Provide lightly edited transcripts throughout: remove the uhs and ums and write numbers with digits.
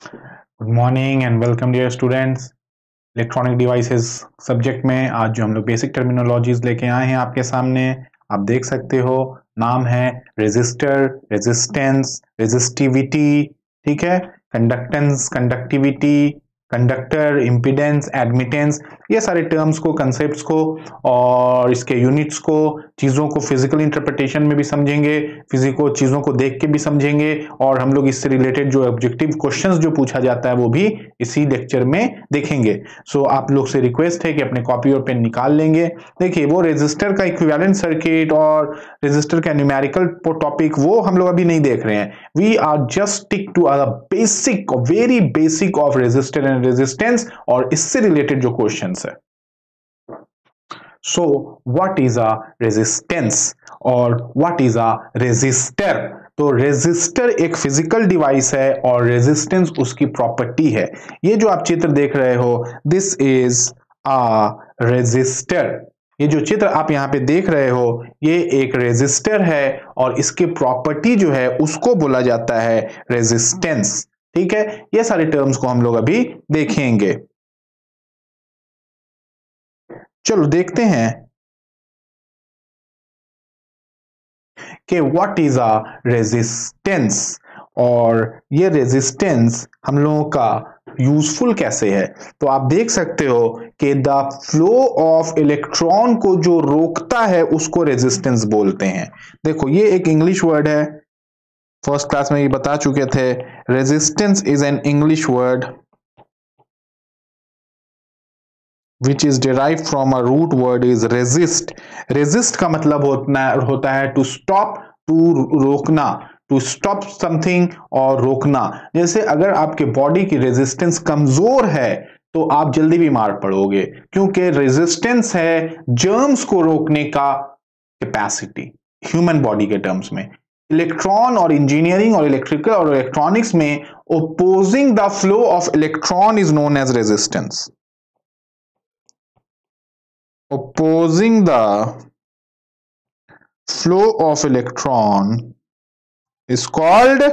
Good morning and welcome dear students. Electronic devices subject में आज जो हम लोग बेसिक टर्मिनोलॉजीज लेके आए हैं आपके सामने, आप देख सकते हो नाम है रेजिस्टर, रेजिस्टेंस, रेजिस्टिविटी, ठीक है, conductance, conductivity, conductor, impedance, admittance, ये सारे टर्म्स को, कंसेप्ट्स को और इसके यूनिट्स को, चीज़ों को फिजिकल इंटरप्रिटेशन में भी समझेंगे, फिजिको चीज़ों को देख के भी समझेंगे और हम लोग इससे रिलेटेड जो ऑब्जेक्टिव क्वेश्चंस जो पूछा जाता है वो भी इसी लेक्चर में देखेंगे। सो आप लोग से रिक्वेस्ट है कि अपने कॉपी और पेन निकाल लेंगे। देखिए वो रेजिस्टर का इक्विवेलेंट सर्किट और रेजिस्टर का न्यूमेरिकल टॉपिक वो हम लोग अभी नहीं देख रहे हैं। We are just stick to a basic, very basic of resistor and resistance और इससे रिलेटेड जो क्वेश्चंस है। So what is a resistance और व्हाट इज अ रेजिस्टर? तो रेजिस्टर एक फिजिकल डिवाइस है और रेजिस्टेंस उसकी प्रॉपर्टी है। ये जो आप चित्र देख रहे हो, दिस इज अ रेजिस्टर। ये जो चित्र आप यहां पे देख रहे हो ये एक रेजिस्टर है और इसकी प्रॉपर्टी जो है उसको बोला जाता है रेजिस्टेंस। ठीक है, ये सारे टर्म्स को हम लोग अभी देखेंगे। चलो देखते हैं कि व्हाट इज अ रेजिस्टेंस और ये रेजिस्टेंस हम लोगों का यूजफुल कैसे है। तो आप देख सकते हो कि द फ्लो ऑफ इलेक्ट्रॉन को जो रोकता है उसको रेजिस्टेंस बोलते हैं। देखो ये एक इंग्लिश वर्ड है, फर्स्ट क्लास में ये बता चुके थे। Resistance is an English word which is derived from a root word is resist. resist का मतलब होता है to stop, to रोकना, to stop something और रोकना। जैसे अगर आपके बॉडी की रेजिस्टेंस कमजोर है तो आप जल्दी बीमार पड़ोगे, क्योंकि रेजिस्टेंस है जर्म्स को रोकने का कैपेसिटी ह्यूमन बॉडी के टर्म्स में। इलेक्ट्रॉन और इंजीनियरिंग और इलेक्ट्रिकल और इलेक्ट्रॉनिक्स में opposing the flow of electron is known as resistance. Opposing the flow of electron is called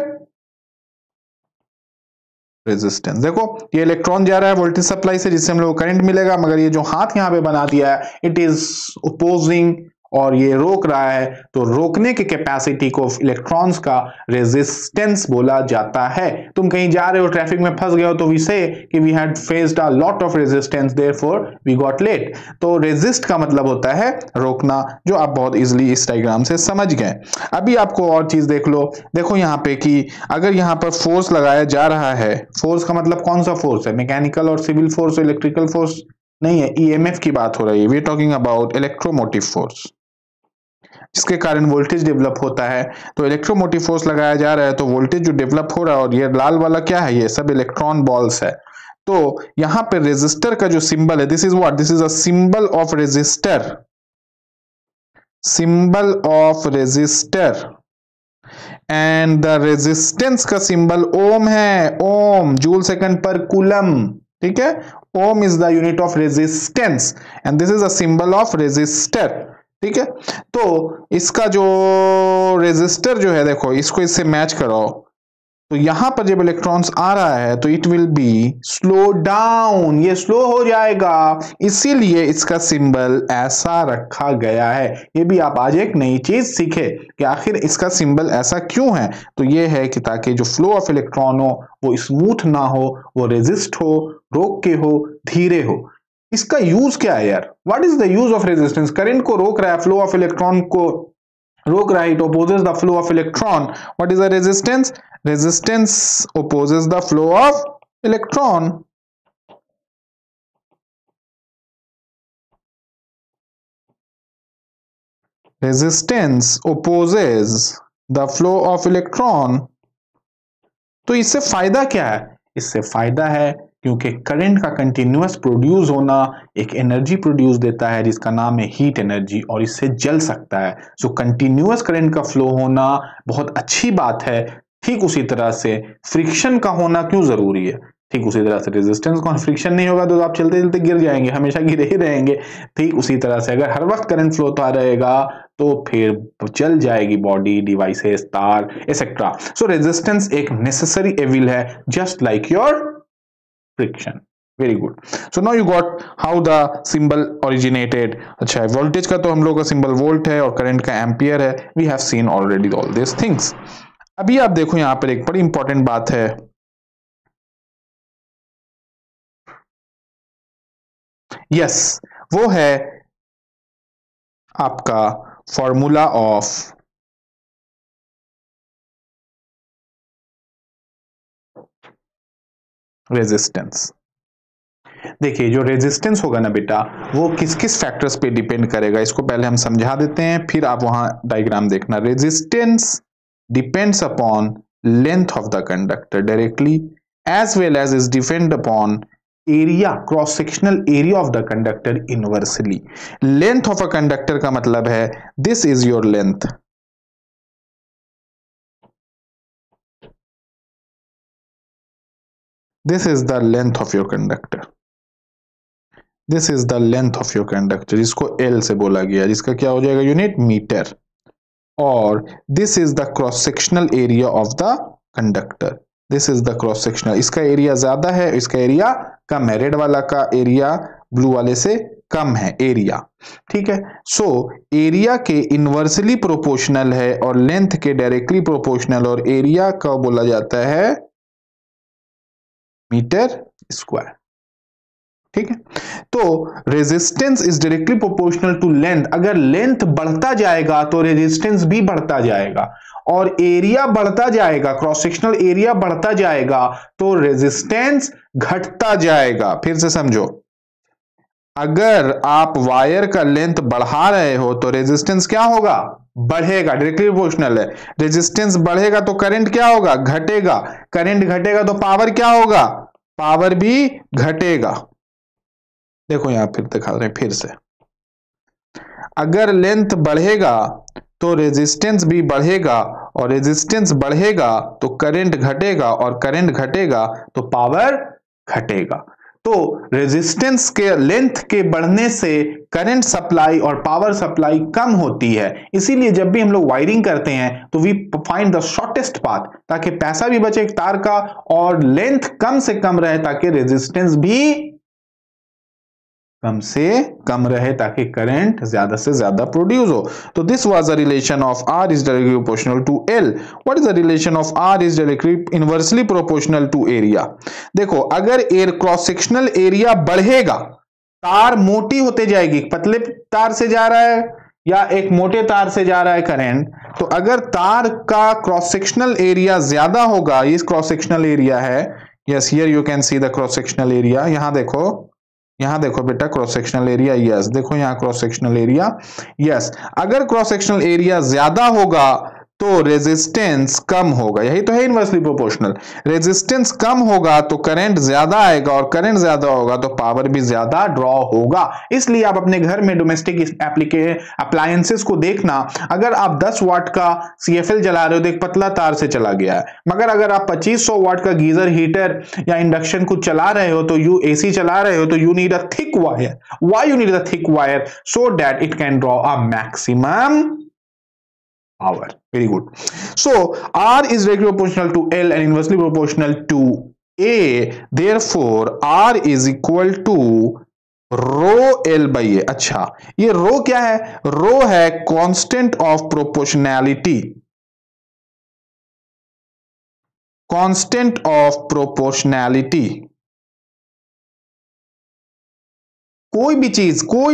resistance. देखो ये इलेक्ट्रॉन जा रहा है वोल्टेज सप्लाई से जिससे हम लोग को करंट मिलेगा, मगर ये जो हाथ यहां पे बना दिया है इट इज ओपोजिंग और ये रोक रहा है, तो रोकने के कैपेसिटी को इलेक्ट्रॉन्स का रेजिस्टेंस बोला जाता है। तुम कहीं जा रहे हो, ट्रैफिक में फंस गए हो, तो वी से कि we had faced a lot of resistance therefore we got late. तो रेजिस्ट का मतलब होता है रोकना, जो आप बहुत इजीली इस डायग्राम से समझ गए। अभी आपको और चीज देख लो। देखो यहाँ पे कि अगर यहाँ पर फोर्स लगाया जा रहा है, फोर्स का मतलब कौन सा फोर्स है? मैकेनिकल और सिविल फोर्स, इलेक्ट्रिकल फोर्स नहीं है, ईएमएफ की बात हो रही है। We are talking about electromotive force, जिसके कारण वोल्टेज डेवलप होता है। तो इलेक्ट्रोमोटिव फोर्स लगाया जा रहा है तो वोल्टेज जो डेवलप हो रहा है, और ये लाल वाला क्या है? ये सब इलेक्ट्रॉन बॉल्स है। तो यहां पे रेजिस्टर का जो सिंबल है, this is what? This is a symbol of resistor, symbol of resistor. And the resistance का सिंबल ओम है, ohm, joule second per coulomb. ठीक है, ohm is the unit of resistance and this is a symbol of resistor. ठीक है, तो इसका जो resistor जो है, देखो इसको इससे मैच करो, तो यहां पर जब इलेक्ट्रॉन्स आ रहा है तो it will be slow down, ये स्लो हो जाएगा, इसीलिए इसका सिंबल ऐसा रखा गया है। ये भी आप आज एक नई चीज सीखे कि आखिर इसका सिंबल ऐसा क्यों है। तो ये है कि ताकि जो फ्लो ऑफ इलेक्ट्रॉन हो वो स्मूथ ना हो, वो रेजिस्ट हो, रोक के हो, धीरे हो। इसका यूज क्या है यार? What is the use of resistance? Current को रोक रहा है, फ्लो ऑफ इलेक्ट्रॉन को रोक रहा है, it opposes the flow of electron. What is the resistance? Resistance opposes the flow of electron. Resistance opposes the flow of electron. तो इससे फायदा क्या है? इससे फायदा है क्योंकि करंट का कंटिन्यूअस प्रोड्यूस होना एक एनर्जी प्रोड्यूस देता है जिसका नाम है हीट एनर्जी, और इससे जल सकता है। सो कंटिन्यूअस करंट का फ्लो होना बहुत अच्छी बात है। ठीक उसी तरह से फ्रिक्शन का होना क्यों जरूरी है? ठीक उसी तरह से रेजिस्टेंस कौन फ्रिक्शन नहीं होगा तो आप चलते चलते गिर जाएंगे, हमेशा गिरे ही रहेंगे। ठीक उसी तरह से अगर हर वक्त करंट फ्लो होता रहेगा तो फिर चल जाएगी बॉडी, डिवाइसेस, तार एक्सेट्रा। सो रेजिस्टेंस एक नेसेसरी एविल है, just like your friction. Very good. So now you got how the symbol originated. अच्छा, वोल्टेज का तो हम लोग का सिंबल वोल्ट है और करंट का एम्पियर है। We have seen already all this things. अभी आप देखो यहां पर एक बड़ी इंपॉर्टेंट बात है। यस, वो है आपका फॉर्मूला ऑफ रेजिस्टेंस। देखिए जो रेजिस्टेंस होगा ना बेटा, वो किस किस फैक्टर्स पे डिपेंड करेगा, इसको पहले हम समझा देते हैं, फिर आप वहां डायग्राम देखना। Resistance depends upon length of the conductor directly as well as is depend upon area, cross sectional area of the conductor inversely. Length of a conductor का मतलब है this is your length, this is the length of your conductor, this is the length of your conductor, जिसको L से बोला गया, जिसका क्या हो जाएगा यूनिट मीटर। और this is the cross sectional area of the conductor, this is the cross sectional. इसका एरिया ज्यादा है, इसका एरिया कम है। रेड वाला का एरिया ब्लू वाले से कम है एरिया, ठीक है। सो एरिया के इनवर्सली प्रोपोर्शनल है और लेंथ के डायरेक्टली प्रोपोर्शनल, और एरिया का बोला जाता है मीटर स्क्वायर, ठीक है। तो resistance is directly proportional to length. अगर लेंथ बढ़ता जाएगा तो रेजिस्टेंस भी बढ़ता जाएगा, और एरिया बढ़ता जाएगा, क्रॉस सेक्शनल एरिया बढ़ता जाएगा तो रेजिस्टेंस घटता जाएगा। फिर से समझो, अगर आप वायर का लेंथ बढ़ा रहे हो तो रेजिस्टेंस क्या होगा, बढ़ेगा, डायरेक्टली प्रोपोर्शनल है। रेजिस्टेंस बढ़ेगा तो करंट क्या होगा, घटेगा। करंट घटेगा तो पावर क्या होगा, पावर भी घटेगा। देखो यहां फिर दिखा रहे हैं फिर से, अगर लेंथ बढ़ेगा तो रेजिस्टेंस भी बढ़ेगा, और रेजिस्टेंस बढ़ेगा तो करंट घटेगा, और करंट घटेगा तो पावर घटेगा। तो रेजिस्टेंस के लेंथ के बढ़ने से करंट सप्लाई और पावर सप्लाई कम होती है। इसीलिए जब भी हम लोग वायरिंग करते हैं तो we find the shortest path, ताकि पैसा भी बचे तार का और लेंथ कम से कम रहे, ताकि रेजिस्टेंस भी कम से कम रहे, ताकि करंट ज्यादा से ज्यादा प्रोड्यूस हो। तो this was a relation of R is directly proportional to L। What is the relation of R is directly inversely proportional to area. देखो अगर एयर क्रॉस सेक्शनल एरिया बढ़ेगा, तार मोटी होते जाएगी, पतले तार से जा रहा है या एक मोटे तार से जा रहा है करंट, तो अगर तार का क्रॉस सेक्शनल एरिया ज्यादा होगा, ये क्रॉस सेक्शनल एरिया है, yes here you can see the cross sectional area. यहां देखो बेटा क्रॉस सेक्शनल एरिया, यस देखो यहां क्रॉस सेक्शनल एरिया, यस। अगर क्रॉस सेक्शनल एरिया ज्यादा होगा तो रेजिस्टेंस कम होगा, यही तो है इनवर्सली प्रोपोर्शनल। रेजिस्टेंस कम होगा तो करंट ज्यादा आएगा, और करंट ज्यादा होगा तो पावर भी ज्यादा ड्रॉ होगा। इसलिए आप अपने घर में डोमेस्टिक अप्लायंसेस को देखना, अगर आप 10 वाट का CFL चला रहे हो तो एक पतला तार से चला गया है, मगर अगर आप 2500 वाट का गीजर, हीटर या इंडक्शन कुछ चला रहे हो, तो AC चला रहे हो, तो you need a thick wire. Why you need a thick wire? So that it can draw a maximum power. Very good. So R is directly proportional to L and inversely proportional to A. Therefore R is equal to rho L by A। अच्छा, ये रो क्या है? Rho है constant of proportionality, constant of proportionality. कोई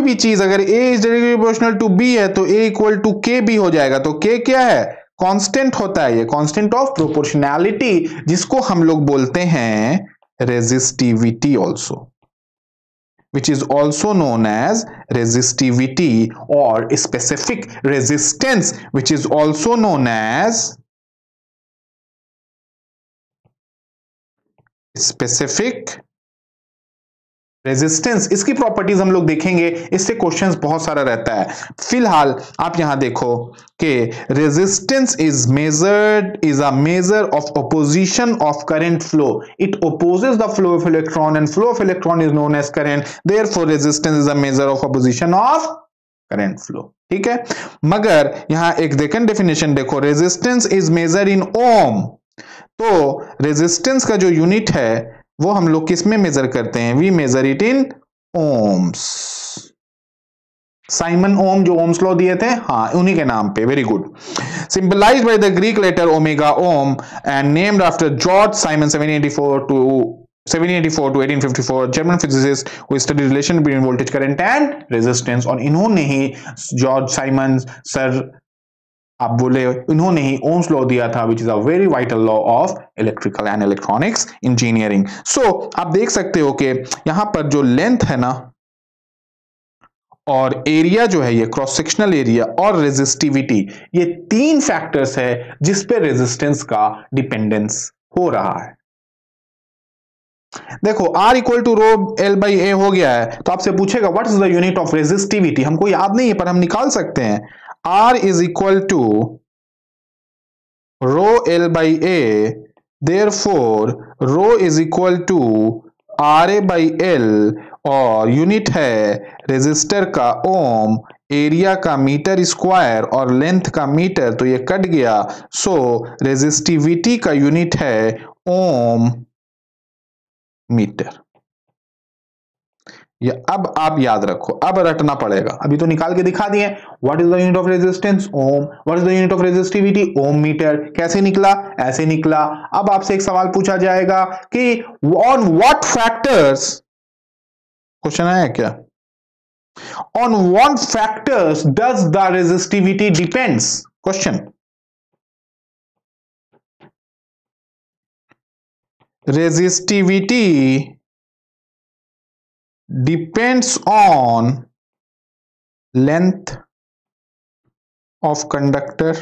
भी चीज अगर A is directly proportional to B है तो A इक्वल टू K भी हो जाएगा। तो K क्या है? कांस्टेंट होता है, ये कांस्टेंट ऑफ प्रोपोर्शनैलिटी, जिसको हम लोग बोलते हैं resistivity also, which is also known as resistivity, or specific resistance, which is also known as specific resistance, इसकी प्रॉपर्टीज हम लोग देखेंगे, इससे क्वेश्चंस बहुत सारा रहता है। फिलहाल आप यहां देखो कि resistance is a measure of opposition of current flow. It opposes the flow of electron and flow of electron is known as current, therefore resistance is a measure of opposition of current flow. ठीक है, मगर यहां एक second definition देखो, resistance is measure in ohm. तो resistance का जो unit है वो हम लोग किस में मेजर करते हैं? We measure it in ohms. Simon Ohm जो ओम्स लॉ दिए थे, हाँ उन्हीं के नाम पे। Very good. Simplified by the Greek letter omega ohm and named after George Simon 1784 to 1854, German physicist who studied relation between voltage, current and resistance। और इन्होंने ही, जॉर्ज साइमन सर आप बोले, इन्होंने ही ओम्स लॉ दिया था, which is a very vital law of electrical and electronics engineering. So आप देख सकते हो कि यहां पर जो लेंथ है ना और एरिया जो है, ये क्रॉस सेक्शनल एरिया और रेजिस्टिविटी, ये तीन फैक्टर्स है जिस पे रेजिस्टेंस का डिपेंडेंस हो रहा है। देखो R equal to rho L by A हो गया है, तो आपसे पूछेगा what is the unit of resistivity. हमको याद नहीं है पर हम निकाल सकते हैं। R is equal to rho L by A, therefore rho is equal to RA by L, और यूनिट है रेजिस्टर का ओम, एरिया का मीटर स्क्वायर और लेंथ का मीटर, तो ये कट गया। सो रेजिस्टिविटी का यूनिट है ओम मीटर। ये अब आप याद रखो, अब रटना पड़ेगा, अभी तो निकाल के दिखा दिए। What is the unit of resistance? Ohm. What is the unit of resistivity? Ohm metre. कैसे निकला? ऐसे निकला। अब आपसे एक सवाल पूछा जाएगा कि ऑन व्हाट फैक्टर्स, क्वेश्चन आया क्या, on what factors does the resistivity depends? Question, resistivity depends on length of conductor,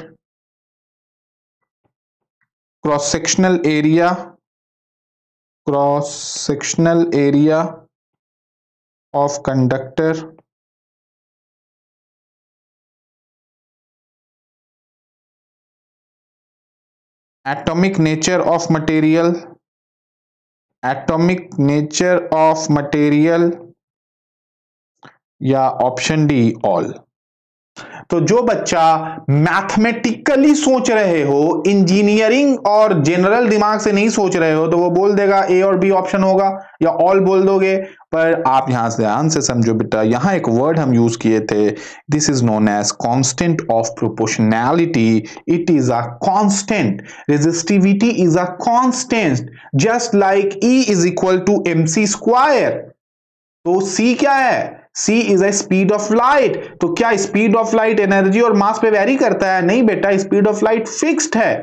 cross sectional area of conductor, atomic nature of material, या ऑप्शन डी ऑल। तो जो बच्चा मैथमेटिकली सोच रहे हो, engineering और जनरल दिमाग से नहीं सोच रहे हो, तो वो बोल देगा ए और बी ऑप्शन होगा, या ऑल बोल दोगे। पर आप यहां से ध्यान से समझो बेटा, यहां एक वर्ड हम यूज किए थे, this is known as constant of proportionality. It is a constant, resistivity is a constant, just like E is equal to mc square. तो सी क्या है? C is a speed of light. तो क्या speed of light energy और मास पे very करता है? नहीं बेटा, स्पीड ऑफ लाइट फिक्स्ड है।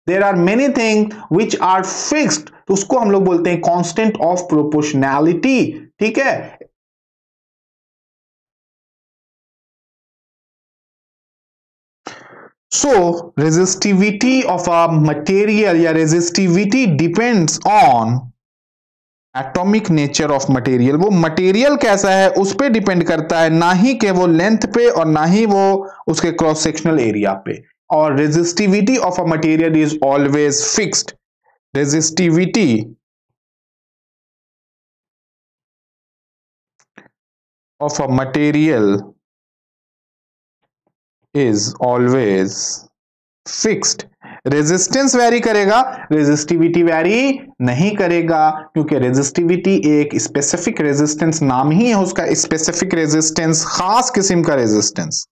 There are many thing which are fixed, तो उसको हम लोग बोलते हैं कांस्टेंट ऑफ प्रोपोर्शनैलिटी। ठीक है, सो रेजिस्टिविटी ऑफ अ मटेरियल या resistivity depends on atomic nature of material. वो मटेरियल कैसा है उस पे डिपेंड करता है, ना ही कि वो लेंथ पे और ना ही वो उसके क्रॉस सेक्शनल एरिया पे। और resistivity of a material is always fixed. Resistivity of a material is always fixed. Resistance very करेगा, रेजिस्टिविटी वेरी नहीं करेगा, क्योंकि रेजिस्टिविटी एक स्पेसिफिक रेजिस्टेंस, नाम ही है उसका स्पेसिफिक रेजिस्टेंस, खास किस्म का resistance.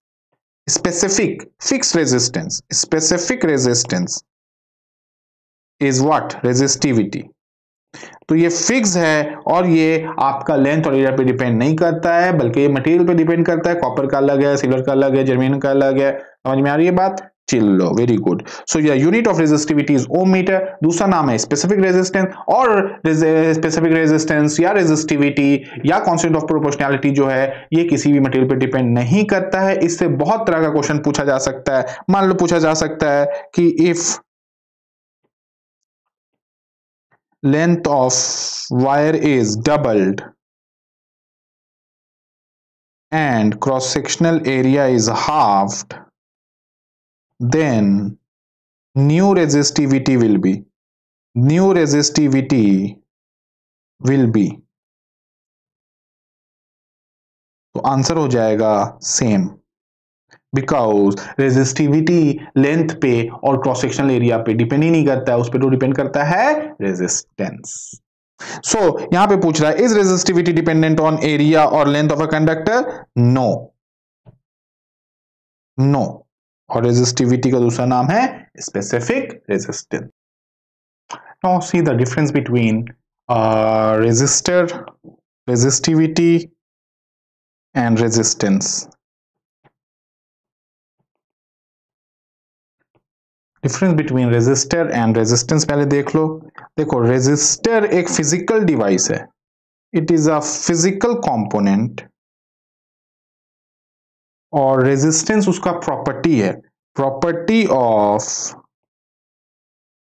Specific, fix resistance, specific resistance is what? Resistivity. तो ये फिक्स है और ये आपका लेंथ और एरिया पे डिपेंड नहीं करता है, बल्कि ये मटेरियल पे डिपेंड करता है। कॉपर का अलग है, सिल्वर का अलग है, जर्मेनियम का अलग है। समझ में आ रही है बात? चिल्लो, वेरी गुड। सो या unit of resistivity is ohm meter, दूसरा नाम है स्पेसिफिक रेजिस्टेंस। और स्पेसिफिक रेजिस्टेंस या रेजिस्टिविटी या कांस्टेंट ऑफ प्रोपोर्शनैलिटी जो है, ये किसी भी मटेरियल पे डिपेंड नहीं करता है। इससे बहुत तरह का क्वेश्चन पूछा जा सकता है। मान लो पूछा जा सकता है कि if length of wire is doubled, and cross sectional area is halved, then new resistivity will be तो आंसर हो जाएगा सेम, बिकॉज रेजिस्टिविटी लेंथ पे और क्रॉस सेक्शनल एरिया पे डिपेंड ही नहीं करता है, उस पे तो डिपेंड करता है रेजिस्टेंस। सो यहां पे पूछ रहा है, is resistivity dependent on area और length of a conductor? No, और रेजिस्टिविटी का दूसरा नाम है specific resistance. Now see the difference between resistivity and resistance. Difference between resistor and resistance पहले देख लो। देखो, रेजिस्टर एक फिजिकल डिवाइस है, it is a physical component, और रेजिस्टेंस उसका प्रॉपर्टी है। Property of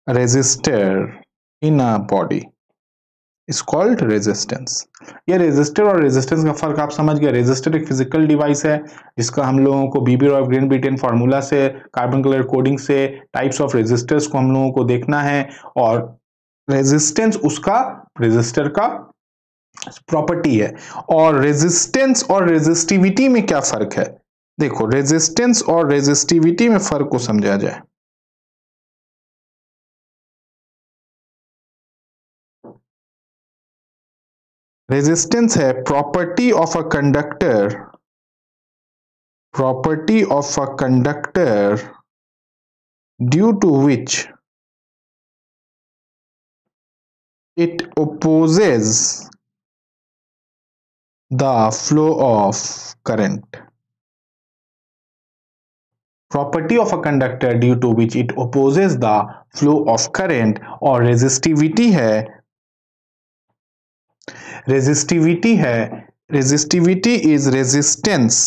resistor in a body is called resistance. ये रेजिस्टर और रेजिस्टेंस का फर्क आप समझ गए। रेजिस्टर एक फिजिकल डिवाइस है जिसका हम लोगों को बीबी रॉय ग्रीन ब्रिटेन फार्मूला से, कार्बन कलर कोडिंग से टाइप्स ऑफ रेजिस्टर्स को हम लोगों को देखना है, और रेजिस्टेंस उसका रेजिस्टर का प्रॉपर्टी है। और रेजिस्टेंस और रेजिस्टिविटी में क्या फर्क है? देखो, रेजिस्टेंस और रेजिस्टिविटी में फर्क को समझा जाए। रेजिस्टेंस है property of a conductor due to which it opposes the flow of current. Property of a conductor due to which it opposes the flow of current, और resistivity है resistivity is resistance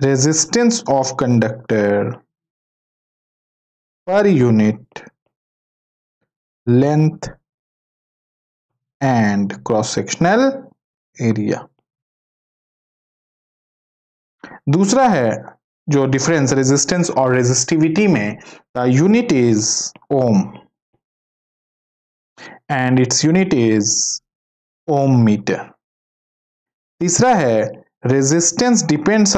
resistance of conductor per unit length and cross sectional area। दूसरा है जो difference resistance और resistivity में, the unit is ohm and its unit is ohm metre. तीसरा है resistance depends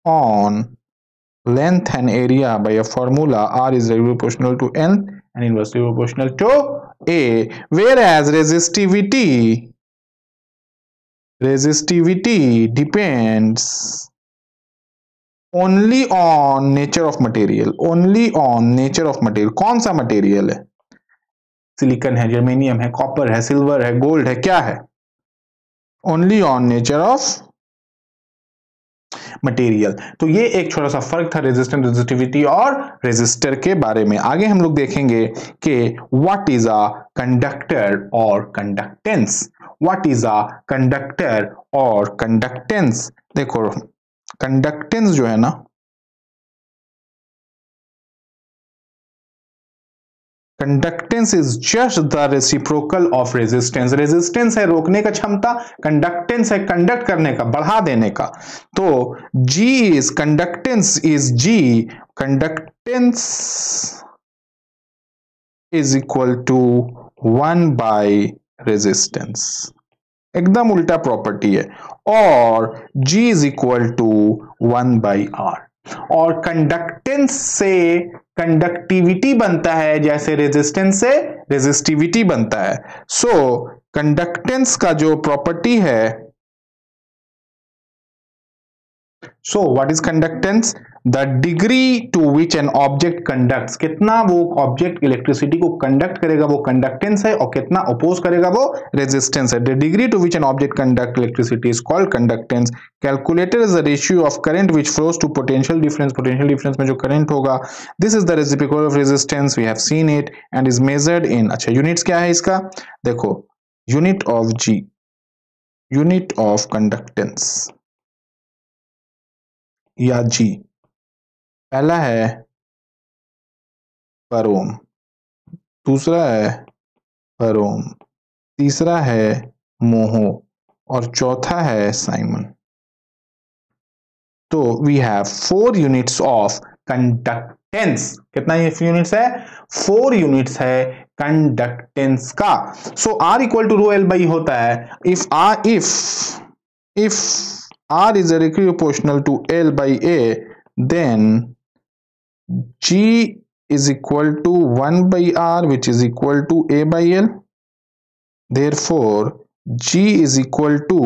on length and area by a formula R is proportional to N and inversely proportional to A, whereas resistivity depends only on nature of material, कौन सा material है? Silicon है, germanium है, copper है, silver है, gold है, क्या है? Only on nature of material. तो ये एक छोटा सा फर्क था रेजिस्टेंस, रेजिस्टिविटी और रेजिस्टर के बारे में। आगे हम लोग देखेंगे कि व्हाट इज अ कंडक्टर और कंडक्टेंस। देखो, कंडक्टेंस जो है ना, conductance is just the reciprocal of resistance. Resistance है रोकने का क्षमता, कंडक्टेंस है कंडक्ट करने का, बढ़ा देने का। तो G is conductance is equal to 1 by resistance. एकदम उल्टा प्रॉपर्टी है, और G is equal to 1 by R। और कंडक्टेंस से कंडक्टिविटी बनता है जैसे रेजिस्टेंस से रेजिस्टिविटी बनता है। सो कंडक्टेंस का जो प्रॉपर्टी है, so what is conductance? The degree to which an object conducts, कितना वो ऑब्जेक्ट इलेक्ट्रिसिटी को कंडक्ट करेगा वो कंडक्टेंस है, और कितना अपोज करेगा वो रेजिस्टेंस है। The degree to which an object conduct electricity is called conductance. Calculated is the ratio of current which flows to potential difference में जो करंट होगा। This is the reciprocal of resistance, we have seen it and is measured in, अच्छा units क्या है इसका? देखो, unit of G, unit of conductance, या G. पहला है पर ओम, दूसरा है पर ओम, तीसरा है मोहो और चौथा है साइमन। तो we have 4 units of conductance. कितना यूनिट्स है? 4 यूनिट्स है कंडक्टेंस का। So R equal to rho L by होता है if R is directly proportional to L by A, then G is equal to 1 by R, which is equal to A by L. Therefore, G is equal to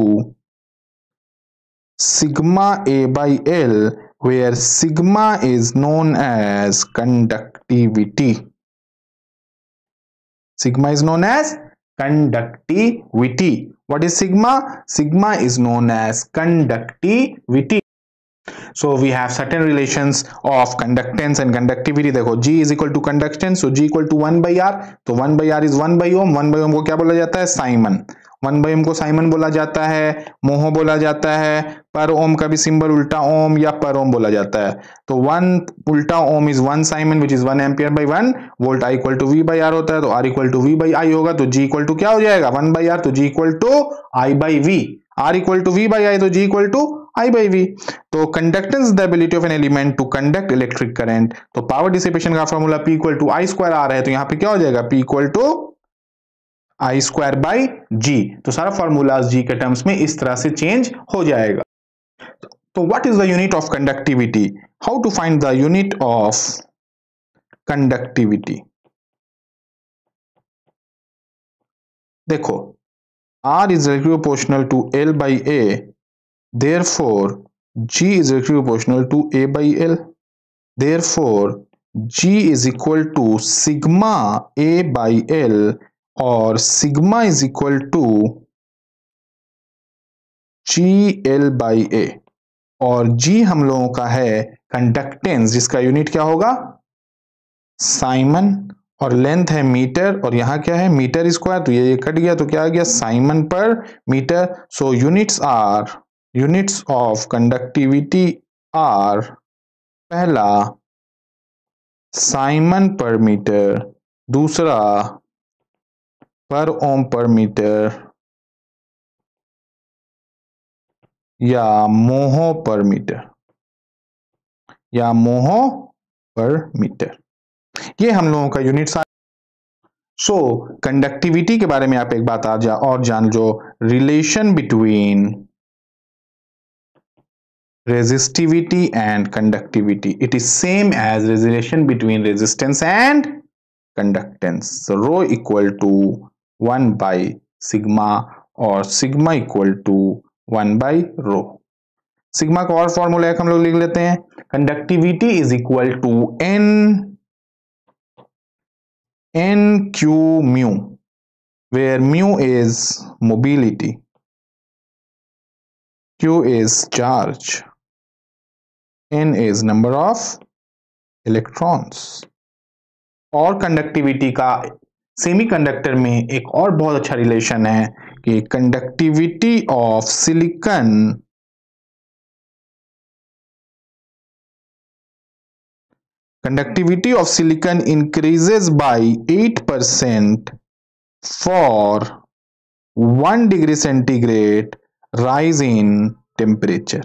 sigma A by L, where sigma is known as conductivity. Sigma is known as conductivity. What is sigma? Sigma is known as conductivity. So we have certain relations of conductance and conductivity. देखो G is equal to conductance, so G equal to 1 by R, तो 1 by R is 1 by ohm। 1 by ohm को क्या बोला जाता है? Simon. 1 by ohm को Simon बोला जाता है, मोहो बोला जाता है, पर ओम का भी सिंबल उल्टा ओम या पर ओम बोला जाता है। तो 1 उल्टा ohm is 1 siemens which is 1 ampere by 1 volt. I equal to V by R होता है, तो R equal to V by I होगा, तो G इक्वल टू क्या हो जाएगा? 1 बाई R, तो G equal to I by V। R equal to V by I, तो G equal to I by V। तो conductance the ability of an element to conduct electric current. तो power dissipation का formula P equal to I square R है, तो यहाँ पे क्या हो जाएगा? P equal to I square by G। तो सारा फॉर्मूला G के टर्म्स में इस तरह से चेंज हो जाएगा। तो what is the unit of conductivity? How to find the unit of conductivity? देखो, R is directly proportional to L by A, therefore G is directly proportional to A by L, therefore G is equal to sigma A by L, और sigma is equal to GL by A। और G हम लोगों का है conductance, जिसका unit क्या होगा? Simon, और लेंथ है मीटर, और यहाँ क्या है? Metre square. तो ये कट गया, तो क्या आ गया? Siemens per metre. So units of conductivity are, पहला साइमन पर मीटर, दूसरा पर ओम पर मीटर या मोहो पर मीटर, ये हम लोगों का यूनिट्स। सो कंडक्टिविटी के बारे में आप एक बात और जान लो, relation between resistivity and conductivity, it is same as relation between resistance and conductance। so rho equal to 1 by sigma और sigma equal to 1 by rho। Sigma का और फॉर्मूला एक हम लोग लिख लेते हैं, conductivity is equal to n q mu, where mu is mobility, q is charge, n is number of electrons। और कंडक्टिविटी का सेमीकंडक्टर में एक और बहुत अच्छा रिलेशन है कि conductivity of silicon increases by 8% for 1 degree centigrade rise in temperature।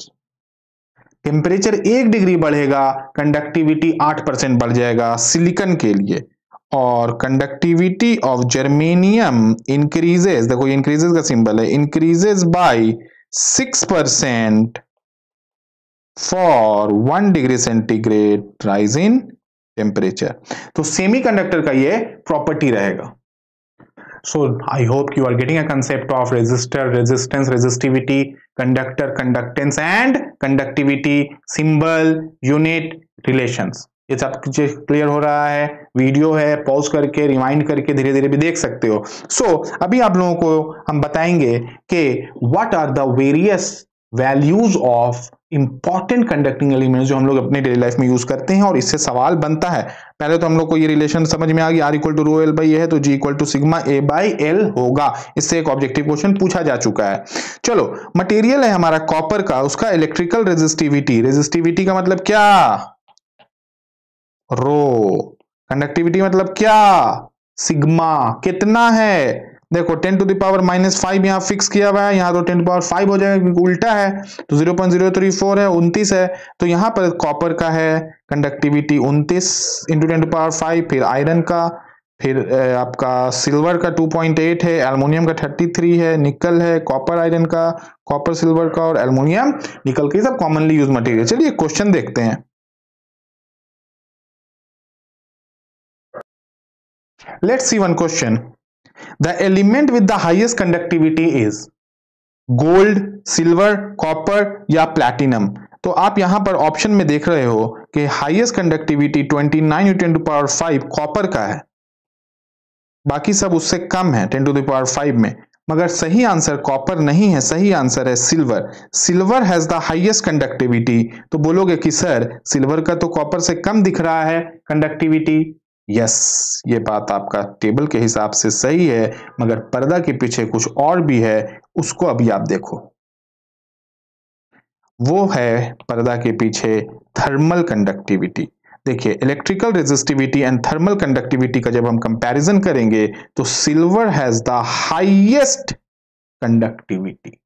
Temperature 1 degree बढ़ेगा, कंडक्टिविटी 8% बढ़ जाएगा सिलिकॉन के लिए। और कंडक्टिविटी ऑफ जर्मेनियम इंक्रीजेस, देखो इंक्रीजेस का सिंबल है, increases by 6% for 1 degree centigrade rise in temperature. तो सेमीकंडक्टर का ये प्रॉपर्टी रहेगा। So I hope you are getting a concept of resistor, resistance, resistivity, conductor, conductance and conductivity, symbol, unit, relations। ये सब कुछ clear हो रहा है। वीडियो है, पॉज करके रिवाइंड करके धीरे धीरे भी देख सकते हो। अभी आप लोगों को हम बताएंगे कि what are the various values of important conducting elements जो हम लोग अपने डेली लाइफ में यूज करते हैं और इससे सवाल बनता है। पहले तो हम लोग को ये रिलेशन समझ में आ गया, R equal to rho L by A है तो G equal to sigma A by L होगा। इससे एक ऑब्जेक्टिव क्वेश्चन पूछा जा चुका है। चलो, मटेरियल है हमारा कॉपर का, उसका इलेक्ट्रिकल रेजिस्टिविटी, रेजिस्टिविटी का मतलब क्या, रो, कंडक्टिविटी मतलब क्या, सिग्मा, कितना है, देखो 10 टू द पावर -5 यहाँ फिक्स किया हुआ है, यहाँ तो 10 टू पावर 5 हो जाएगा क्योंकि उल्टा है, तो 0.034 है, 29 है, तो यहाँ पर कॉपर का है कंडक्टिविटी 29 इंटू 10 टू पावर 5, फिर आयरन का, फिर आपका सिल्वर का 2.8 है, एल्युमिनियम का 33 है, निकल है, कॉपर आयरन का, कॉपर सिल्वर का और एल्युमिनियम निकल के, सब कॉमनली यूज मटेरियल। चलिए क्वेश्चन देखते हैं। Let's see one question. The element with the highest conductivity is gold, silver, copper या platinum। तो आप यहां पर ऑप्शन में देख रहे हो कि highest conductivity 29 × 10 to power 5 copper का है, बाकी सब उससे कम है 10 टू द पावर 5 में, मगर सही आंसर कॉपर नहीं है, सही आंसर है silver. Silver has the highest conductivity. तो बोलोगे कि सर सिल्वर का तो कॉपर से कम दिख रहा है कंडक्टिविटी। यस, ये बात आपका टेबल के हिसाब से सही है, मगर पर्दा के पीछे कुछ और भी है, उसको अभी आप देखो। वो है पर्दा के पीछे थर्मल कंडक्टिविटी। देखिए, electrical resistivity and thermal conductivity का जब हम कंपैरिजन करेंगे तो silver has the highest conductivity,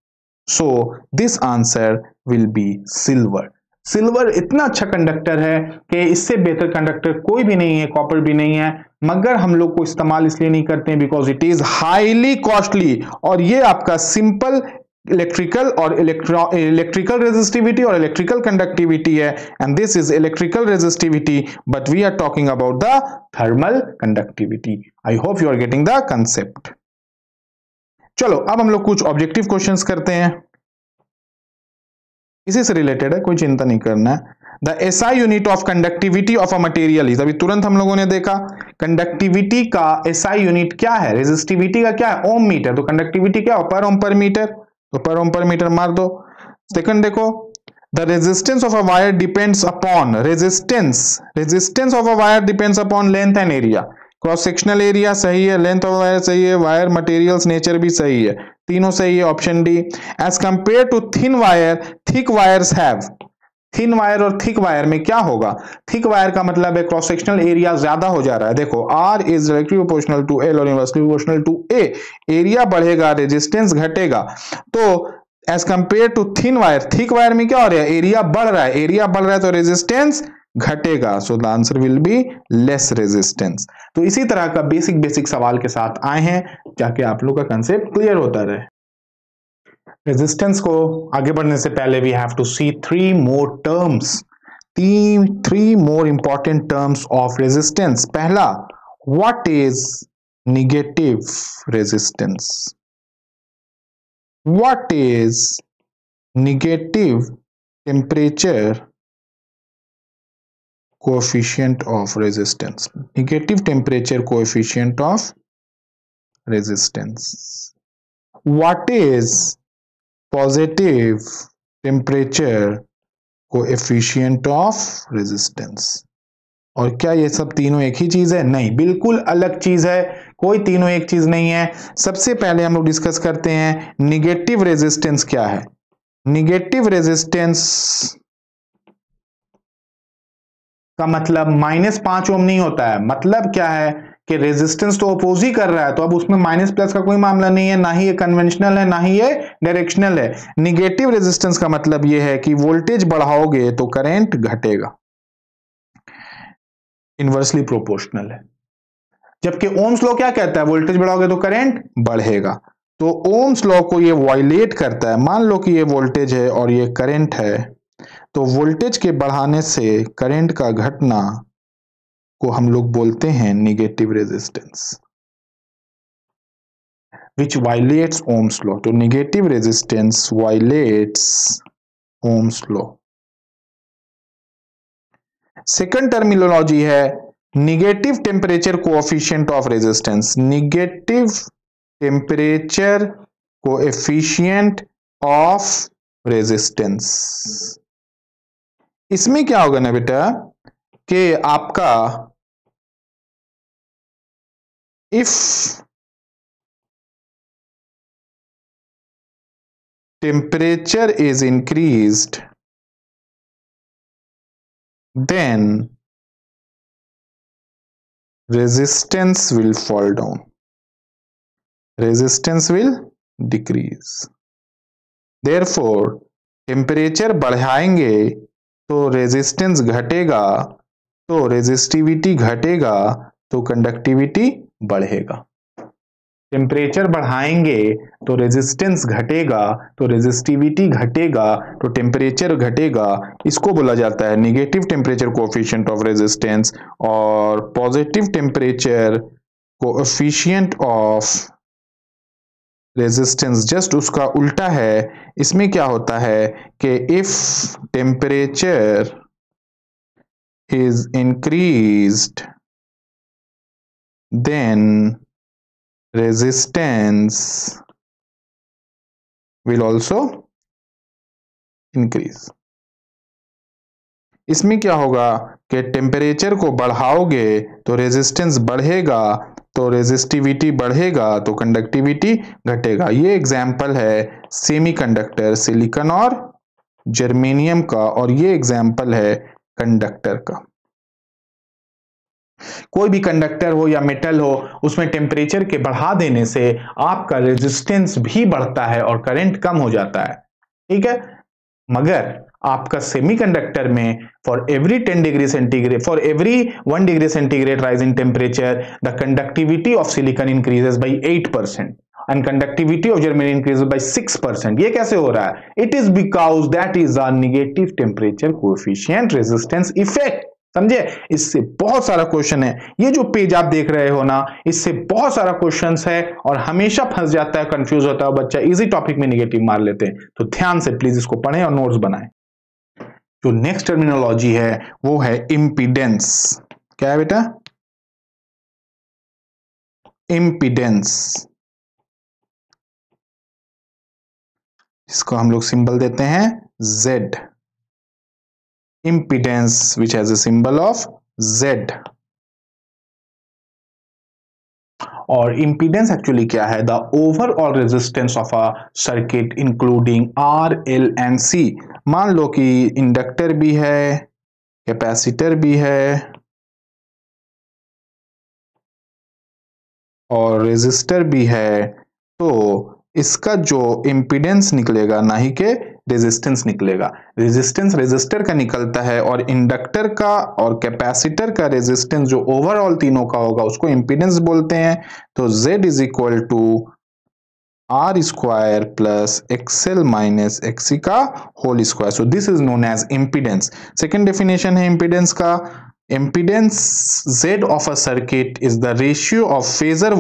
so this answer will be silver. Silver इतना अच्छा कंडक्टर है कि इससे बेहतर कंडक्टर कोई भी नहीं है, कॉपर भी नहीं है, मगर हम लोग को इस्तेमाल इसलिए नहीं करते हैं because it is highly costly. और ये आपका सिंपल इलेक्ट्रिकल और इलेक्ट्रिकल रेजिस्टिविटी और इलेक्ट्रिकल कंडक्टिविटी है, and this is electrical resistivity, but we are talking about the thermal conductivity. I hope you are getting the concept. चलो, अब हम लोग कुछ ऑब्जेक्टिव क्वेश्चंस करते हैं, इसी से रिलेटेड है, कोई चिंता नहीं करना है। The SI unit of conductivity of a material is, अभी तुरंत हम लोगों ने देखा कंडक्टिविटी का एसआई यूनिट क्या है, रेजिस्टिविटी का क्या है, ओम मीटर, तो कंडक्टिविटी क्या हो, पर ओम पर मीटर, तो पर ओम पर मीटर मार दो। सेकंड देखो, the resistance of a wire depends upon, resistance of a wire depends upon length and area. Cross sectional area सही है, लेंथ ऑफ वायर सही है, वायर मटेरियल्स नेचर भी सही है, तीनों सही है, option D. As compare to thin wire, thick wires have, thin wire और थिक वायर में क्या होगा, थिक वायर का मतलब है क्रॉस सेक्शनल एरिया ज्यादा हो जा रहा है। देखो, R is directly proportional to L और inversely proportional to A, area बढ़ेगा रेजिस्टेंस घटेगा। तो as compare to thin wire, thick wire में क्या हो रहा है, एरिया बढ़ रहा है, एरिया बढ़ रहा है तो रेजिस्टेंस घटेगा, so the answer will be less resistance. तो इसी तरह का बेसिक सवाल के साथ आए हैं, जाके आप लोग का कंसेप्ट क्लियर होता रहे। रेजिस्टेंस को आगे बढ़ने से पहले we have to see three more important terms of resistance. पहला, what is negative resistance, what is negative temperature coefficient of resistance, negative temperature coefficient of resistance. What is positive temperature coefficient of resistance? और क्या ये सब तीनों एक ही चीज है? नहीं, बिल्कुल अलग चीज है, कोई तीनों एक चीज नहीं है। सबसे पहले हम लोग डिस्कस करते हैं निगेटिव रेजिस्टेंस क्या है। निगेटिव रेजिस्टेंस का मतलब -5 ओम नहीं होता है। मतलब क्या है कि रेजिस्टेंस तो अपोज ही कर रहा है, तो अब उसमें माइनस प्लस का कोई मामला नहीं है, ना ही ये कन्वेंशनल है, ना ही ये डायरेक्शनल है। निगेटिव रेजिस्टेंस का मतलब ये है कि वोल्टेज बढ़ाओगे तो करंट घटेगा, इनवर्सली प्रोपोर्शनल है। जबकि ओम्स लॉ क्या कहता है, वोल्टेज बढ़ाओगे तो करंट बढ़ेगा। तो ओम्स लॉ को ये वायलेट करता है। मान लो कि ये वोल्टेज है और ये करंट है, तो वोल्टेज के बढ़ाने से करंट का घटना को हम लोग बोलते हैं negative resistance, which violates Ohm's law. तो negative resistance violates Ohm's law. Second terminology है negative temperature coefficient of resistance. Negative temperature coefficient of resistance, इसमें क्या होगा ना बेटा कि आपका if temperature is increased then resistance will fall down, resistance will decrease. Therefore temperature बढ़ाएंगे तो रेजिस्टेंस घटेगा, तो रेजिस्टिविटी घटेगा तो कंडक्टिविटी बढ़ेगा। टेम्परेचर बढ़ाएंगे तो रेजिस्टेंस घटेगा, तो रेजिस्टिविटी घटेगा तो टेम्परेचर घटेगा। इसको बोला जाता है negative temperature coefficient of resistance. और positive temperature coefficient of resistance just उसका उल्टा है। इसमें क्या होता है कि if temperature is increased then resistance will also increase। इसमें क्या होगा कि टेम्परेचर को बढ़ाओगे तो रेजिस्टेंस बढ़ेगा, तो रेजिस्टिविटी बढ़ेगा तो कंडक्टिविटी घटेगा। ये एग्जाम्पल है सेमीकंडक्टर सिलिकॉन और जर्मेनियम का, और ये एग्जाम्पल है कंडक्टर का। कोई भी कंडक्टर हो या मेटल हो, उसमें टेम्परेचर के बढ़ा देने से आपका रेजिस्टेंस भी बढ़ता है और करंट कम हो जाता है, ठीक है। मगर आपका सेमीकंडक्टर में for every 10 degree centigrade, for every 1 degree centigrade rise in temperature the conductivity of silicon increases by 8% and conductivity of germanium increases by 6%। ये कैसे हो रहा है? It is because that is a negative temperature coefficient resistance effect। समझे? इससे बहुत सारा question है। ये जो पेज आप देख रहे हो ना, इससे बहुत सारा क्वेश्चन है और हमेशा फंस जाता है, कंफ्यूज होता है बच्चा, इजी टॉपिक में नेगेटिव मार लेते हैं। तो ध्यान से प्लीज इसको पढ़ें और नोट्स बनाएं। जो नेक्स्ट टर्मिनोलॉजी है वो है इम्पीडेंस। क्या है बेटा? इम्पीडेंस, इसको हम लोग सिंबल देते हैं Z। impedance which has a symbol of Z। और impedance एक्चुअली क्या है? The overall resistance of a circuit including R, L and C। मान लो कि इंडक्टर भी है, कैपेसिटर भी है और रेजिस्टर भी है, तो इसका जो इम्पीडेंस निकलेगा ना ही के रेजिस्टेंस निकलेगा। रेजिस्टेंस रेजिस्टर का निकलता है और इंडक्टर का और कैपेसिटर का रेजिस्टेंस जो ओवरऑल तीनों का होगा उसको इम्पीडेंस बोलते हैं। तो Z is equal to R square plus XL minus XC का whole square. So this is known as impedance. Second definition है इम्पीडेंस का, impedance Z of a circuit is the ratio of phasor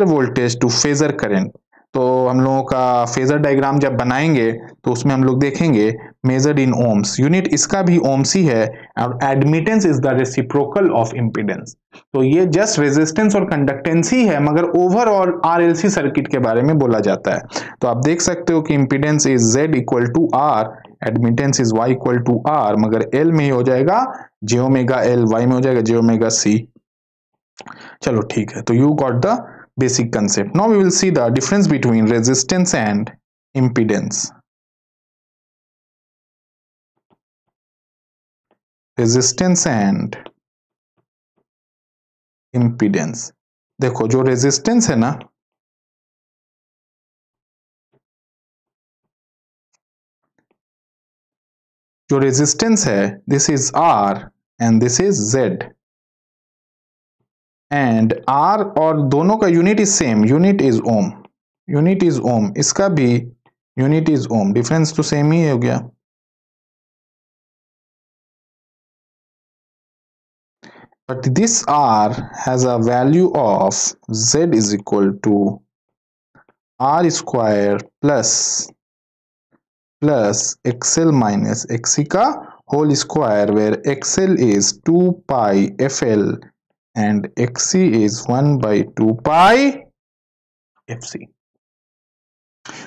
voltage to phasor current। तो हम लोगों का phasor diagram जब बनाएंगे तो उसमें हम लोग देखेंगे मेजर्ड इन ओम्स, यूनिट इसका भी ओम्स ही है, और admittance is the reciprocal of impedance. तो ये जस्ट रेजिस्टेंस और कंडक्टेंस ही है, मगर ओवरऑल RLC सर्किट के बारे में बोला जाता है। तो आप देख सकते हो कि impedance is Z equal to R, admittance is Y equal to R, मगर L में ही हो जाएगा j ओमेगा L, Y में हो जाएगा j ओमेगा C। चलो ठीक है, तो you got the basic concept। Now we will see the difference between resistance and impedance। Resistance and impedance। देखो जो resistance है ना, जो resistance है, this is R and this is Z। And R और दोनों का unit is same, unit is ohm, unit is ohm, इसका भी यूनिट इज ओम, डिफरेंस तो सेम ही हो गया। But this R has a value of Z is equal to R square plus XL minus XC का whole square, where XL is 2 pi FL and XC is 1 by 2 pi FC।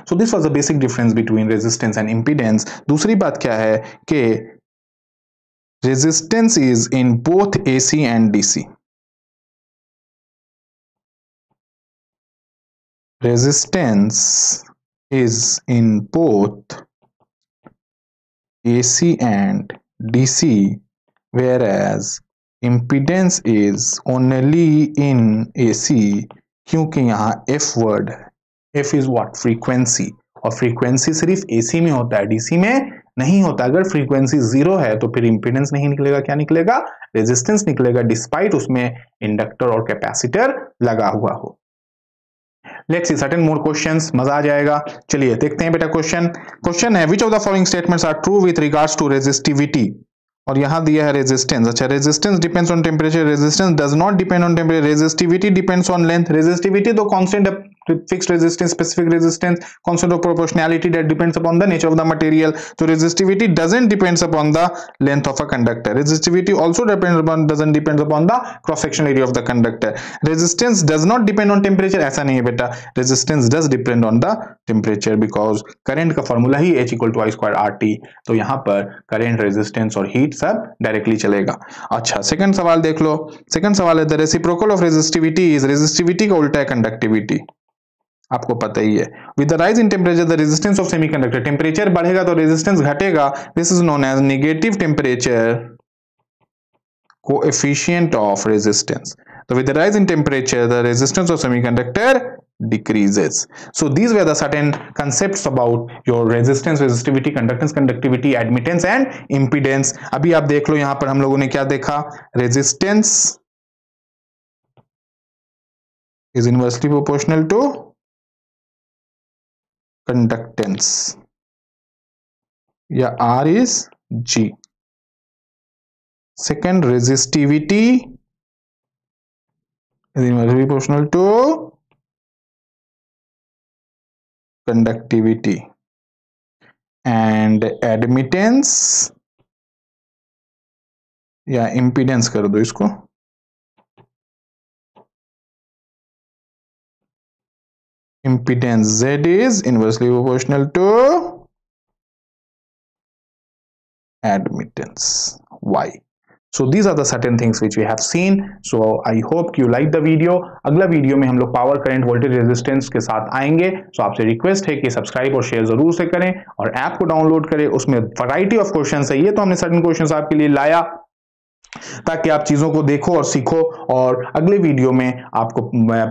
So this was the basic difference between resistance and impedance. दूसरी बात क्या है कि resistance is in both AC and DC. Resistance is in both AC and DC, whereas impedance is only in AC, क्योंकि यहाँ F word है। F is what? Frequency, और frequency सिर्फ AC में होता है, DC में नहीं होता। अगर फ्रीक्वेंसी 0 है तो फिर इंपीडेंस नहीं निकलेगा, क्या निकलेगा? रेजिस्टेंस निकलेगा, डिस्पाइट उसमें इंडक्टर और कैपेसिटर लगा हुआ हो। Let's see certain more questions, मजा आ जाएगा। चलिए देखते हैं बेटा क्वेश्चन है which of the following statements are true with regards to resistivity, और यहां दिया है रेजिस्टेंस। अच्छा, resistance depends on temperature, resistance does not depend on temperature, resistivity depends on length, resistivity तो कांस्टेंट है, fixed resistance, specific resistance, constant of proportionality that depends upon the nature of the material. तो resistivity doesn't depends upon the length of a conductor, resistivity also doesn't depends upon the cross sectional area of the conductor. Resistance does not depend on temperature, ऐसा नहीं है बेटा, resistance does depend on the temperature because current का formula ही H = I² RT, तो यहां पर current, resistance और heat सब डायरेक्टली चलेगा। अच्छा, सेकंड सवाल देख लो। सेकंड सवाल है the reciprocal of resistivity is, resistivity का उल्टा है कंडक्टिविटी, आपको पता ही है। With the rise in temperature the resistance of semiconductor, temperature बढ़ेगा तो रेजिस्टेंस घटेगा, this is known as negative temperature coefficient of resistance. So with the rise in temperature, the resistance of semiconductor decreases. So these were the certain concepts about your resistance, resistivity, conductance, conductivity, admittance and impedance. अभी आप देख लो यहां पर हम लोगों ने क्या देखा, resistance is inversely proportional to conductance, या R is G. Second, resistivity is inversely proportional to conductivity, and admittance या impedance कर दो इसको, impedance Z is inversely proportional to admittance Y. So these are the certain things which we have seen. So I hope you like the video. अगला video में हम लोग power, current, voltage, resistance के साथ आएंगे। So आपसे request है कि सब्सक्राइब और शेयर जरूर से करें और ऐप को डाउनलोड करें, उसमें वैरायटी ऑफ क्वेश्चंस है। ये तो हमने सर्टेन क्वेश्चंस आपके लिए लाया ताकि आप चीजों को देखो और सीखो, और अगले वीडियो में आपको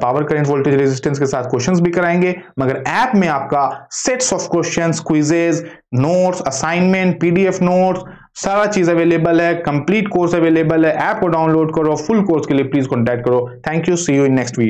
पावर, करंट, वोल्टेज, रेजिस्टेंस के साथ क्वेश्चंस भी कराएंगे, मगर ऐप में आपका sets of questions, quizzes, notes, assignment, PDF notes, सारा चीज अवेलेबल है, कंप्लीट कोर्स अवेलेबल है। ऐप को डाउनलोड करो, फुल कोर्स के लिए प्लीज कॉन्टैक्ट करो। Thank you, see you in next video.